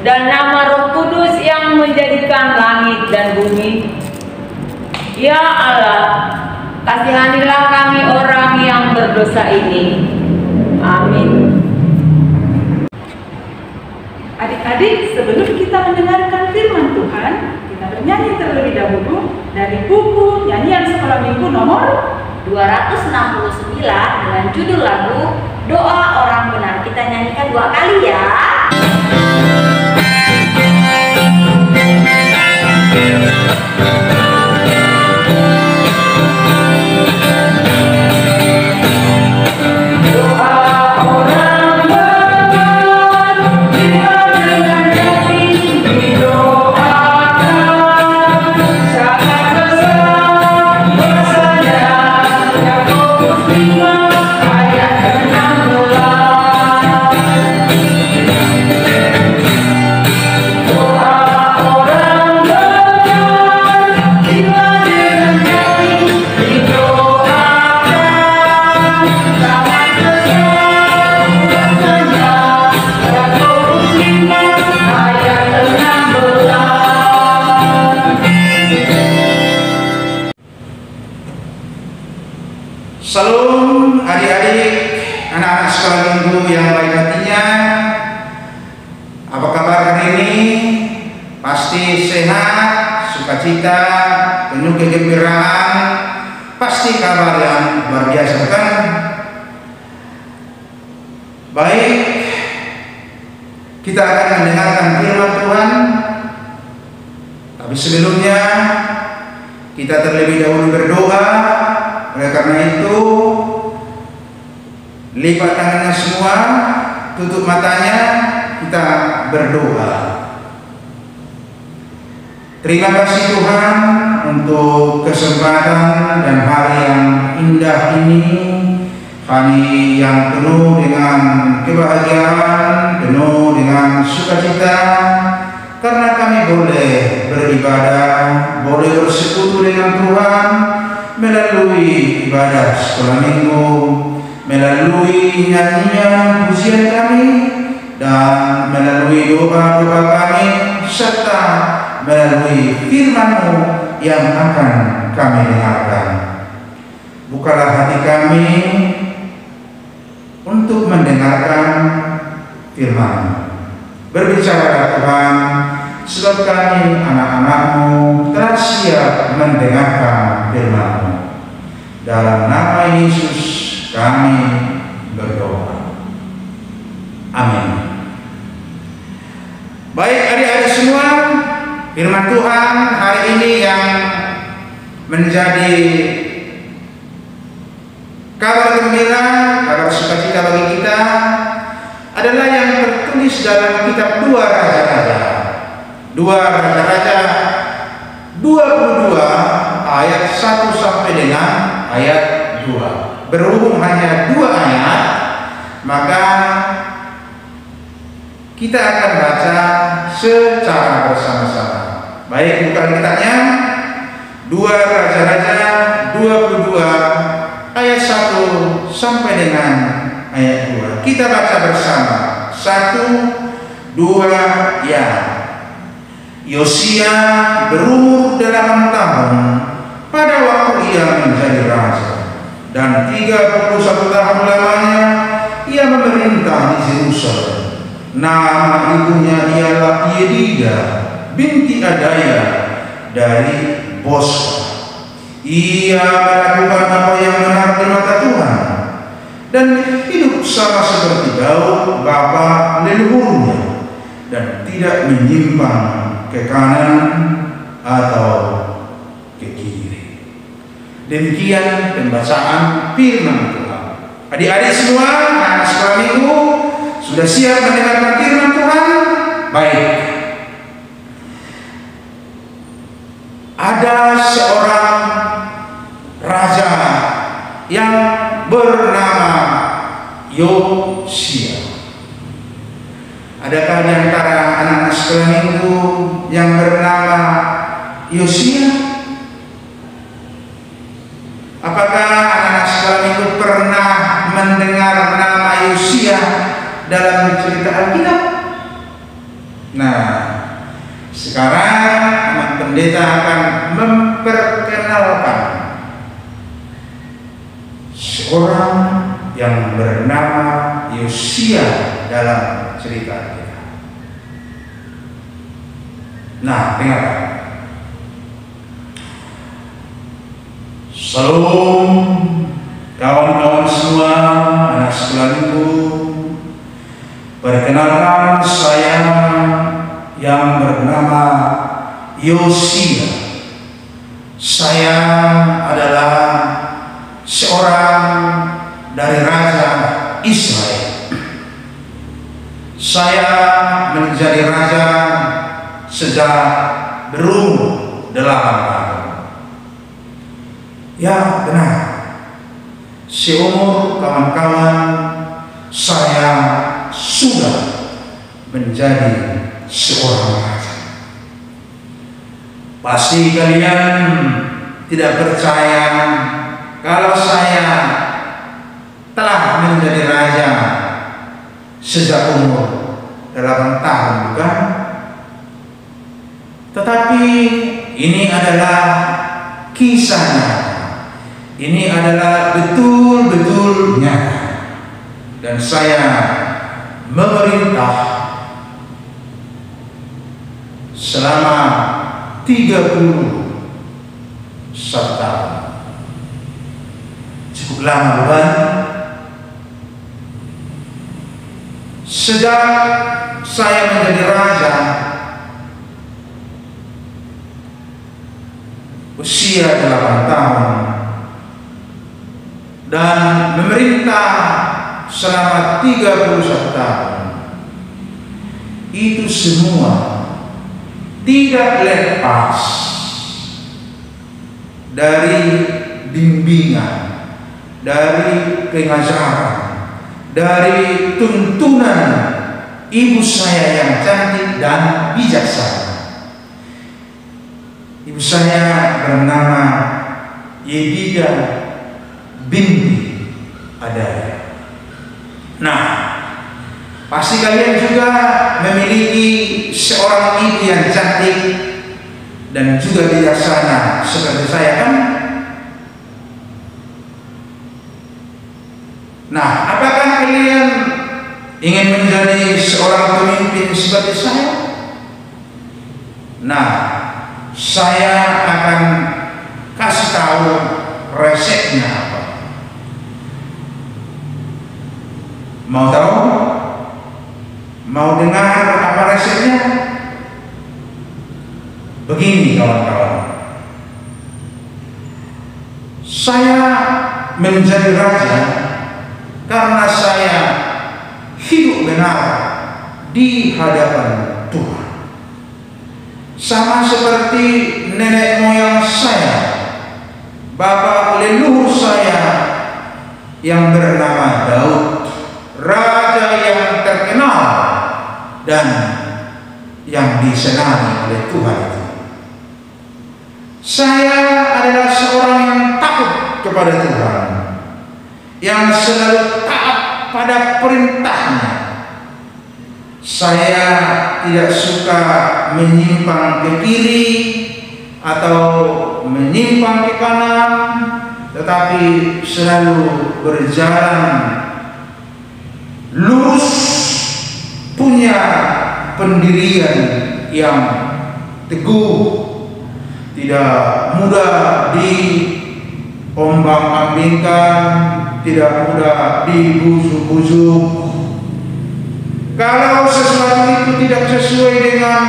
dan nama Roh Kudus yang menjadikan langit dan bumi. Ya Allah, kasihanilah kami orang yang berdosa ini. Amin. Adik-adik, sebelum kita mendengarkan firman Tuhan, kita bernyanyi terlebih dahulu dari buku nyanyian sekolah minggu nomor 269 dengan judul lagu Doa Orang Benar. Kita nyanyikan 2 kali ya. Salam adik-adik, anak-anak sekolah minggu yang baik hatinya. Apa kabar hari ini? Pasti sehat, sukacita, penuh kegembiraan. Pasti kabar yang luar biasa, kan? Baik, kita akan mendengarkan firman Tuhan. Tapi sebelumnya kita terlebih dahulu berdoa. Oleh karena itu, lipat tangannya semua, tutup matanya, kita berdoa. Terima kasih Tuhan untuk kesempatan dan hari yang indah ini. Hari yang penuh dengan kebahagiaan, penuh dengan sukacita, karena kami boleh beribadah, boleh bersekutu dengan Tuhan melalui ibadah sekolah minggu, melalui nyanyian pujian kami, dan melalui doa-doa kami, serta melalui firman-Mu yang akan kami dengarkan. Bukalah hati kami untuk mendengarkan firman-Mu. Berbicara Tuhan, sebab kami anak-anak-Mu telah siap mendengarkan firman-Mu. Dalam nama Yesus kami berdoa. Amin. Baik adik-adik semua, firman Tuhan hari ini yang menjadi kabar gembira, kabar sukacita bagi kita adalah yang tertulis dalam kitab 2 Raja-Raja. 2 Raja-Raja 22 ayat 1 sampai dengan ayat 2. Berhubung hanya 2 ayat, maka kita akan baca secara bersama-sama. Baik, buka kitabnya 2 Raja-Raja 22 ayat 1 sampai dengan ayat 2. Kita baca bersama. 1, 2, ya. Yosia berumur 8 tahun pada waktu ia menjadi raja, dan 31 tahun lamanya ia memerintah di Yerusalem. Nama ibunya ialah Yedida binti Adaya dari Bosra. Ia melakukan apa yang benar di mata Tuhan dan hidup sama seperti Daud bapa leluhurnya, dan tidak menyimpang ke kanan atau ke kiri. Demikian pembacaan firman Tuhan. Adik-adik semua, anak sekolah minggu, sudah siap mendengarkan firman Tuhan? Baik. Ada seorang raja yang bernama Yosia. Adakah di antara anak-anak sekolah minggu yang bernama Yosia? Apakah anak-anak sekolah minggu pernah mendengar nama Yosia dalam cerita Alkitab? Nah, sekarang Amat Pendeta akan memperkenalkan seorang yang bernama Yosia dalam cerita kita. Nah, dengarkan. Salam kawan-kawan semua, anak sekolah minggu. Perkenalkan, saya yang bernama Yosia. Saya adalah seorang dari Raja Israel. Saya menjadi raja sejak berumur 8 tahun. Ya benar, seumur kawan-kawan saya sudah menjadi seorang raja. Pasti kalian tidak percaya kalau saya telah menjadi raja sejak umur 8 tahun, bukan? Tetapi ini adalah kisahnya. Ini adalah betul-betul nyata. Dan saya memerintah selama 31 tahun. Cukup lama, bukan? Sejak saya menjadi raja, usia 8 tahun, dan memerintah selama 31 tahun, itu semua tidak lepas dari bimbingan, dari pengajaran, dari tuntunan ibu saya yang cantik dan bijaksana. Ibu saya bernama Yedidah binti Adaya. Nah, pasti kalian juga memiliki seorang ibu yang cantik dan juga bijaksana seperti saya, kan? Nah, apakah kalian ingin menjadi seorang pemimpin seperti saya? Nah, saya akan kasih tahu resepnya apa. Mau tahu? Mau dengar apa resepnya? Begini kawan-kawan, saya menjadi raja karena saya hidup benar di hadapan Tuhan. Sama seperti nenek moyang saya, bapak leluhur saya yang bernama Daud, raja yang terkenal dan yang disenangi oleh Tuhan itu. Saya adalah seorang yang takut kepada Tuhan, yang selalu taat pada perintahnya. Saya tidak suka menyimpang ke kiri atau menyimpang ke kanan, tetapi selalu berjalan lurus, punya pendirian yang teguh, tidak mudah diombang-ambingkan, tidak mudah dibujuk-bujuk. Kalau sesuatu itu tidak sesuai dengan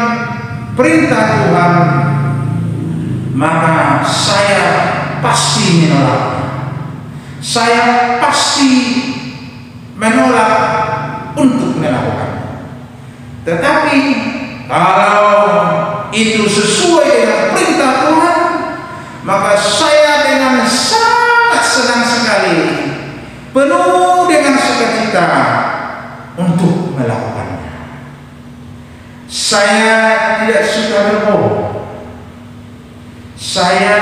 perintah Tuhan, maka saya pasti menolaknya. Saya pasti menolak untuk melakukannya. Tetapi kalau itu sesuai dengan perintah Tuhan, maka saya dengan sangat senang sekali, penuh dengan sukacita untuk melakukannya. Saya tidak suka berbohong. Saya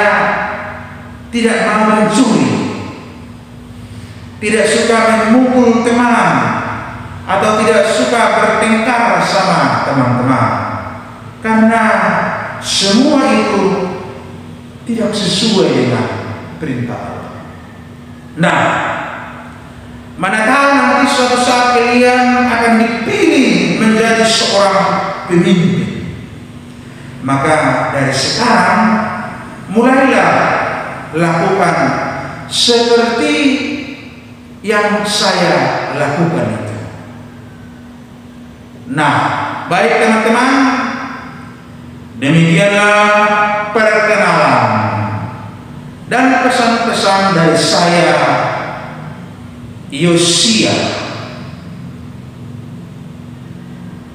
tidak mau mencuri, tidak suka memukul teman, atau tidak suka bertengkar sama teman-teman, karena semua itu tidak sesuai dengan perintah Allah. Nah, manakala nanti suatu saat kalian akan dipilih menjadi seorang pemimpin, maka dari sekarang mulailah lakukan seperti yang saya lakukan itu. Nah, baik teman-teman, demikianlah perkenalan dan pesan-pesan dari saya, Yosia.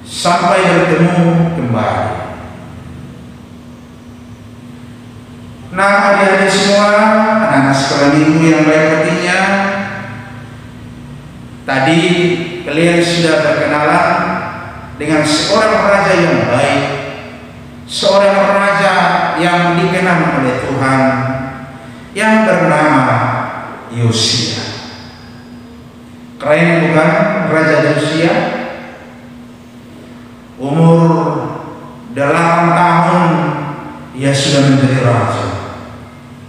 Sampai bertemu kembali. Nah, adik-adik semua, anak-anak sekolah minggu yang baik hatinya, tadi kalian sudah berkenalan dengan seorang raja yang baik, seorang raja yang dikenal oleh Tuhan, yang bernama Yosia. Keren bukan Raja Yosia? Umur 8 tahun ia sudah menjadi raja,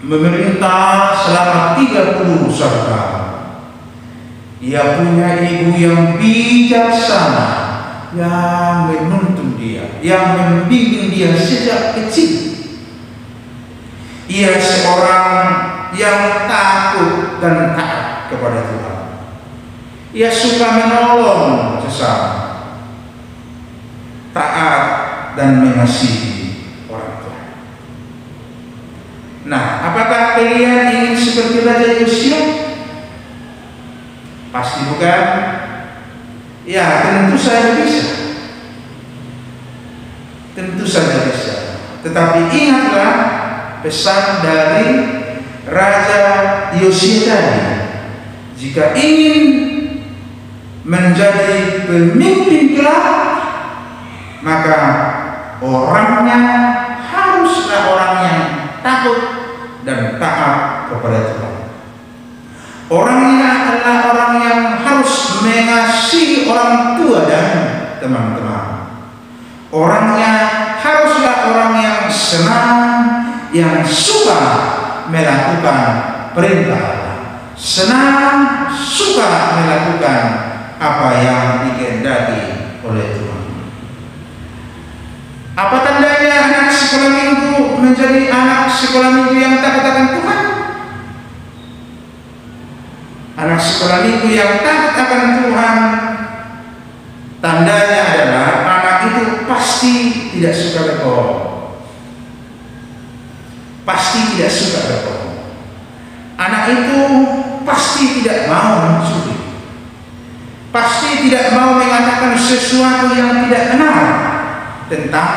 memerintah selama 30 tahun. Ia punya ibu yang bijaksana, yang menuntun dia, yang membimbing dia sejak kecil. Ia seorang yang takut dan taat kepada Tuhan. Ia suka menolong sesama, taat dan mengasihi orang tua. Nah, apakah kalian ingin seperti Raja Yosia? Pasti bukan? Ya, tentu saja bisa. Tentu saja bisa. Tetapi ingatlah pesan dari Raja Yosia tadi. Jika ingin menjadi pemimpin kelak, maka orangnya haruslah orang yang takut dan taat kepada Tuhan. Orangnya adalah orang yang harus mengasihi orang tua dan teman-teman. Orangnya haruslah orang yang senang, yang suka melakukan perintah Allah, senang, suka melakukan apa yang dikehendaki oleh Tuhan. Apa tandanya anak sekolah minggu menjadi anak sekolah minggu yang takut akan Tuhan? Anak sekolah minggu yang takut akan Tuhan, tandanya adalah anak itu pasti tidak suka berbohong. Pasti tidak suka berbohong. Anak itu pasti tidak mau mencuri. Pasti tidak mau mengatakan sesuatu yang tidak benar tentang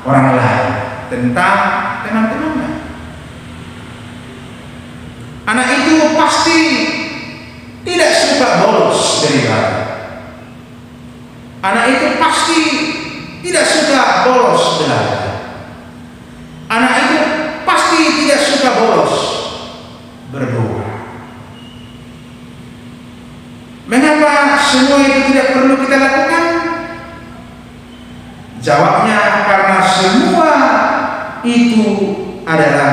orang lain, tentang teman-temannya. Anak itu pasti tidak suka bolos dari belajar. Anak itu pasti tidak suka bolos belajar. Anak itu pasti tidak suka bolos berdoa. Mengapa semua itu tidak perlu kita lakukan? Jawabnya karena semua itu adalah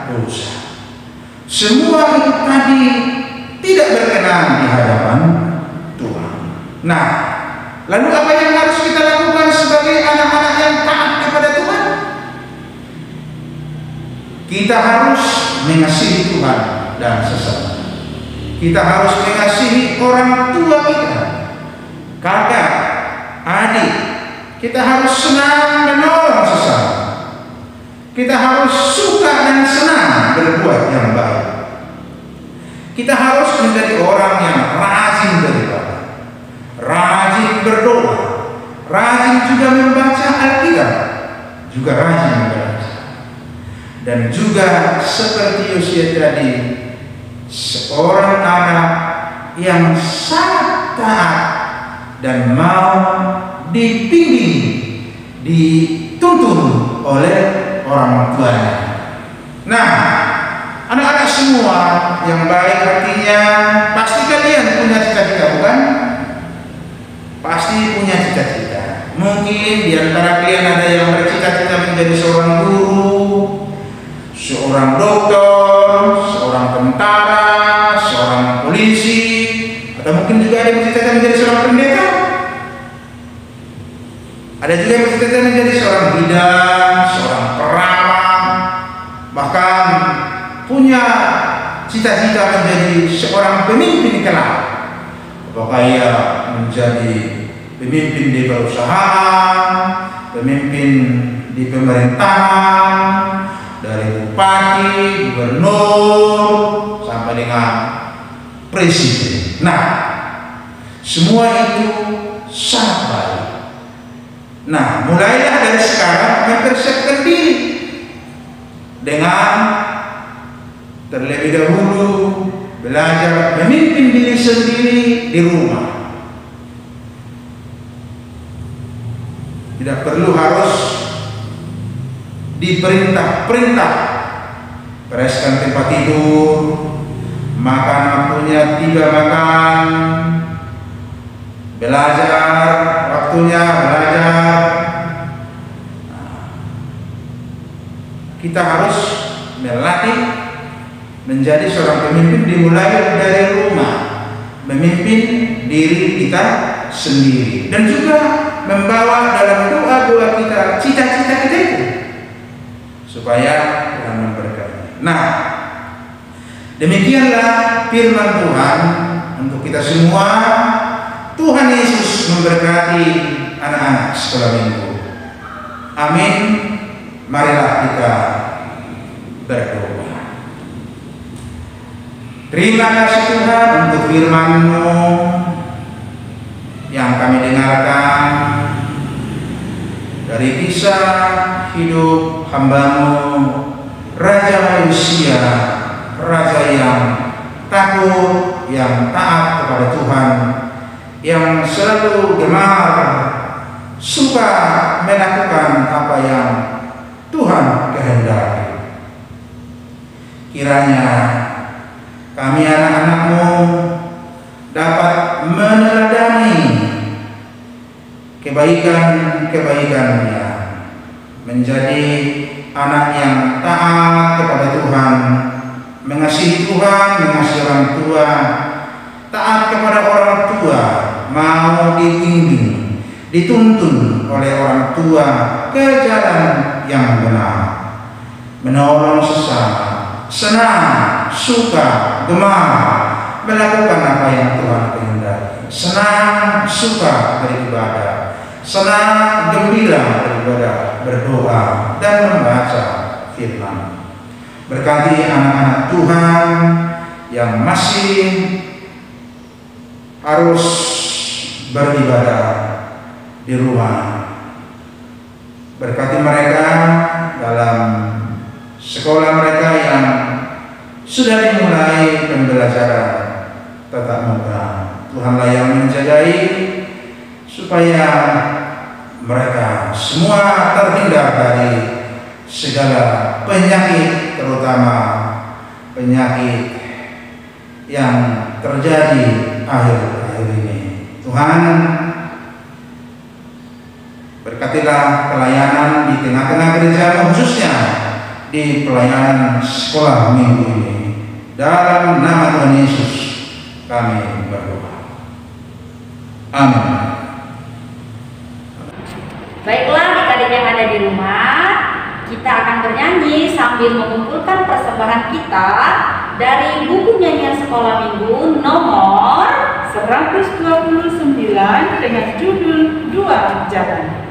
dosa. Semua itu tadi tidak berkenan di hadapan Tuhan. Nah, lalu apa yang harus kita lakukan sebagai anak-anak yang taat kepada Tuhan? Kita harus mengasihi Tuhan dan sesama. Kita harus mengasihi orang tua kita, kakak, adik. Kita harus senang menolong sesama. Kita harus suka dan senang berbuat yang baik. Kita harus menjadi orang yang rajin beribadah, rajin berdoa, rajin juga membaca Alkitab, juga rajin membaca. Dan juga seperti Yosia tadi, seorang anak yang sangat taat dan mau dibimbing, dituntun oleh orang tuanya. Nah, anak-anak semua yang baik hatinya, pasti kalian punya cita-cita bukan? pasti punya cita-cita. Mungkin di antara kalian ada yang bercita-cita menjadi seorang guru, seorang dokter, seorang tentara, seorang polisi, atau mungkin juga ada yang bercita-cita menjadi seorang pendeta. Ada juga yang bercita-cita menjadi seorang bidan, seorang perawat, bahkan punya cita-cita menjadi seorang pemimpin kelak. Apakah ia menjadi pemimpin di perusahaan, pemimpin di pemerintahan, dari bupati, gubernur, sampai dengan presiden. Nah, semua itu sangat baik. Nah, mulailah dari sekarang mempersiapkan diri dengan terlebih dahulu belajar memimpin diri sendiri di rumah. Tidak perlu harus diperintah-perintah, bereskan tempat tidur, makan waktunya, tidak makan, belajar waktunya, belajar. Kita harus melatih menjadi seorang pemimpin dimulai dari rumah, memimpin diri kita sendiri, dan juga membawa dalam doa-doa kita cita-cita kita itu supaya Tuhan memberkati. Nah, demikianlah firman Tuhan untuk kita semua. Tuhan Yesus memberkati anak-anak sekolah minggu. Amin. Marilah kita berdoa. Terima kasih Tuhan untuk firman-Mu yang kami dengarkan dari kisah hidup hamba-Mu, Raja manusia, Raja yang takut, yang taat kepada Tuhan, yang selalu gemar, suka melakukan apa yang Tuhan kehendaki. Kiranya kami anak-anak-Mu dapat meneladani kebaikan-kebaikan-Nya, menjadi anak yang taat kepada Tuhan, mengasihi Tuhan, mengasihi orang tua, taat kepada orang tua, mau dibimbing, dituntun oleh orang tua ke jalan yang benar, menolong sesama, senang, suka, gemar melakukan apa yang Tuhan kehendaki, senang, suka beribadah, senang, gembira beribadah, berdoa dan membaca firman. Berkati anak-anak Tuhan yang masih harus beribadah di rumah. Berkati mereka dalam sekolah mereka yang sudah dimulai pembelajaran tatap muka. Tuhanlah yang menjagai supaya mereka semua terhindar dari segala penyakit, terutama penyakit yang terjadi akhir-akhir ini. Tuhan, berkatilah pelayanan di tengah-tengah gereja, khususnya di pelayanan sekolah minggu ini. Dalam nama Tuhan Yesus kami berdoa. Amin. Baiklah, adik-adik yang ada di rumah, kita akan bernyanyi sambil mengumpulkan persembahan kita dari buku nyanyian sekolah minggu nomor 129 dengan judul Dua Jalan.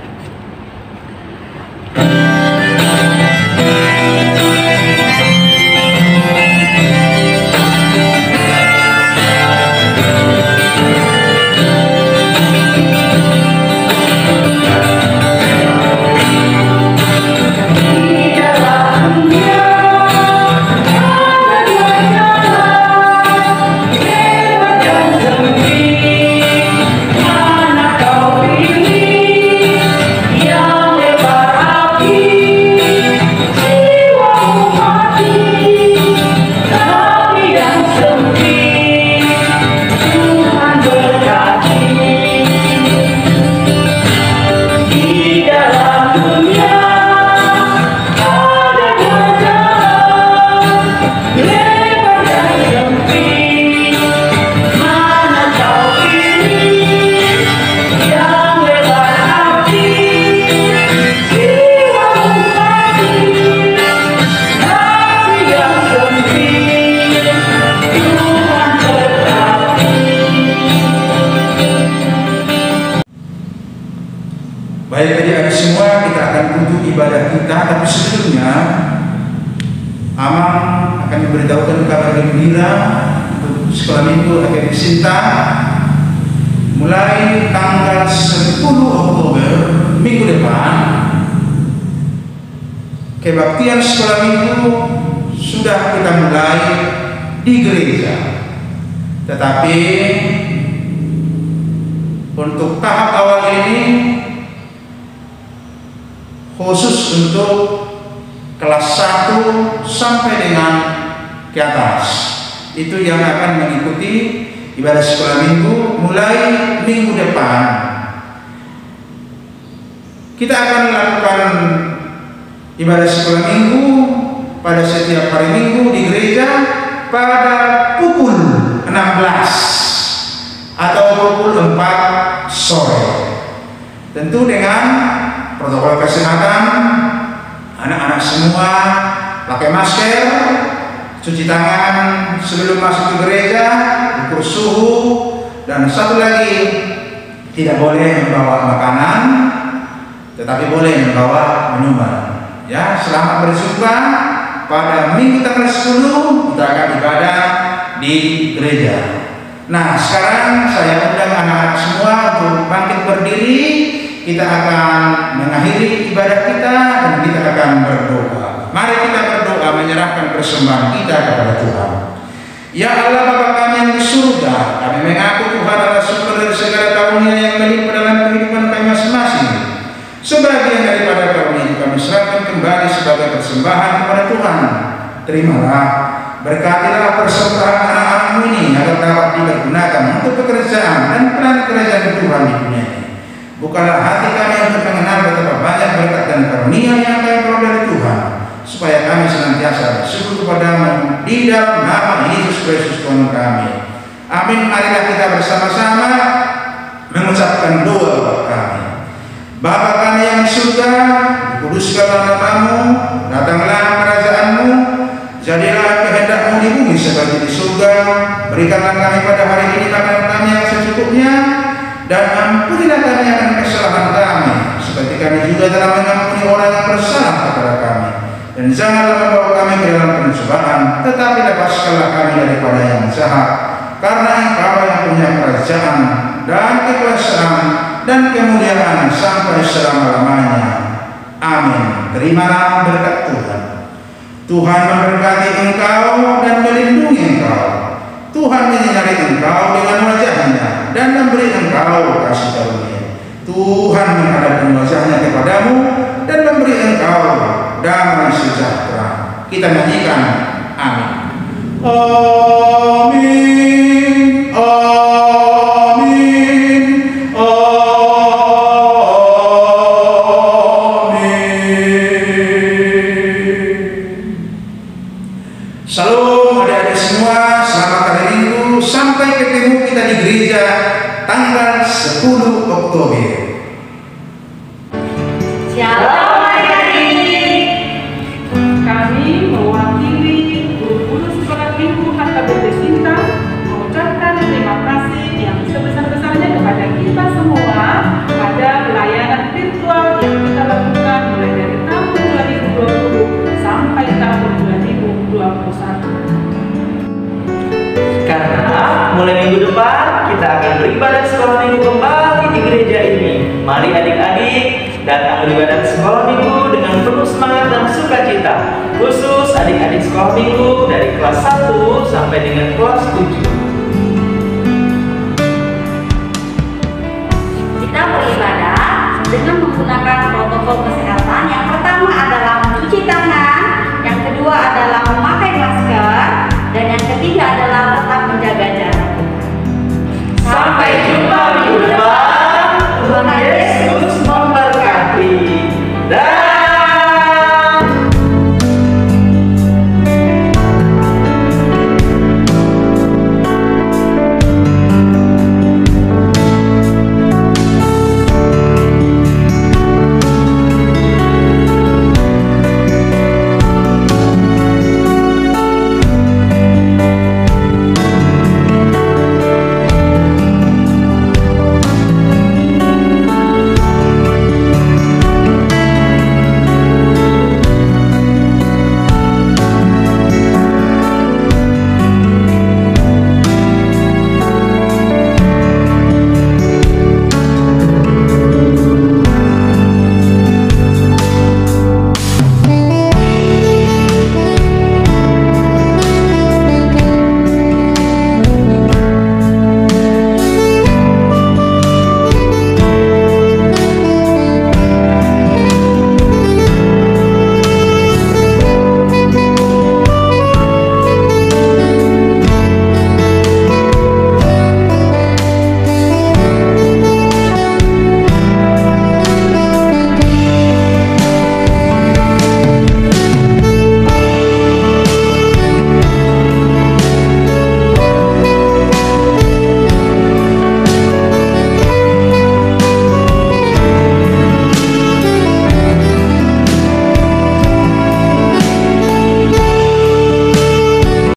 Mana kau pilih akan tutup ibadah kita, tapi sebelumnya Amang akan memberitahukan kabar gembira untuk sekolah minggu Akhir Sinta. Mulai tanggal 10 Oktober minggu depan, kebaktian sekolah minggu sudah kita mulai di gereja. Tetapi untuk tahap awal ini khusus untuk kelas 1 sampai dengan ke atas, itu yang akan mengikuti ibadah sekolah minggu mulai minggu depan. Kita akan melakukan ibadah sekolah minggu pada setiap hari minggu di gereja pada pukul 16 atau pukul 4 sore. Tentu dengan protokol kesehatan, anak-anak semua pakai masker, cuci tangan sebelum masuk ke gereja, ukur suhu, dan satu lagi, tidak boleh membawa makanan, tetapi boleh membawa minuman. Ya, selamat berjumpa pada minggu tanggal 10 kita akan ibadah di gereja. Nah, sekarang saya undang anak-anak semua untuk bangkit berdiri. Kita akan mengakhiri ibadah kita dan kita akan berdoa. Mari kita berdoa menyerahkan persembahan kita kepada Tuhan. Ya Allah Bapa kami yang di surga, kami mengaku Tuhan adalah sumber dari segala karunia yang melimpah dalam kehidupan kami masing-masing. Sebagian daripada karunia itu kami serahkan kembali sebagai persembahan kepada Tuhan. Terimalah, berkatilah persembahan anak-anakmu ini agar dapat dipergunakan untuk pekerjaan dan peran kerajaan Tuhan di dunia ini. Bukalah hati kami untuk mengenal betapa banyak berkat dan karunia yang kami peroleh dari Tuhan, supaya kami senantiasa bersyukur kepadamu di dalam nama Yesus Kristus Tuhan kami. Amin. Marilah kita bersama-sama mengucapkan doa buat kami. Bapa kami yang di surga, dikuduskanlah namamu, datanglah kerajaanmu, jadilah kehendakmu di bumi seperti di surga. Berikanlah kami pada hari ini makanan kami yang secukupnya, dan ampunilah kami akan kesalahan kami, seperti kami juga telah mengampuni orang yang bersalah kepada kami. Dan janganlah membawa kami ke dalam pencobaan, tetapi lepaskanlah kami daripada yang jahat. Karena Engkau yang punya kerajaan dan kekuasaan dan kemuliaan sampai selama-lamanya. Amin. Terimalah berkat Tuhan. Tuhan memberkati engkau dan melindungi engkau. Tuhan menyinari engkau dengan wajahnya dan memberi engkau kasih karunia. Tuhan menghadapkan wajahnya kepadamu dan memberi engkau damai sejahtera. Kita nyanyikan amin. Amin. Amin. Amin. Salam adik-adik semua, selamat hari Minggu. Sampai ketemu kita di gereja tanggal 10 Oktober. Shalom adik-adik. Kami mewakili guru-guru sekolah minggu Akhir Sinta mengucapkan terima kasih yang sebesar-besarnya kepada kita semua pada pelayanan virtual yang kita lakukan mulai dari tahun 2020 sampai tahun 2021. Karena mulai minggu depan kita akan beribadah sekolah minggu kembali di gereja ini. Mari adik-adik datang beribadah sekolah minggu dengan penuh semangat dan sukacita. Khusus adik-adik sekolah minggu dari kelas 1 sampai dengan kelas 7.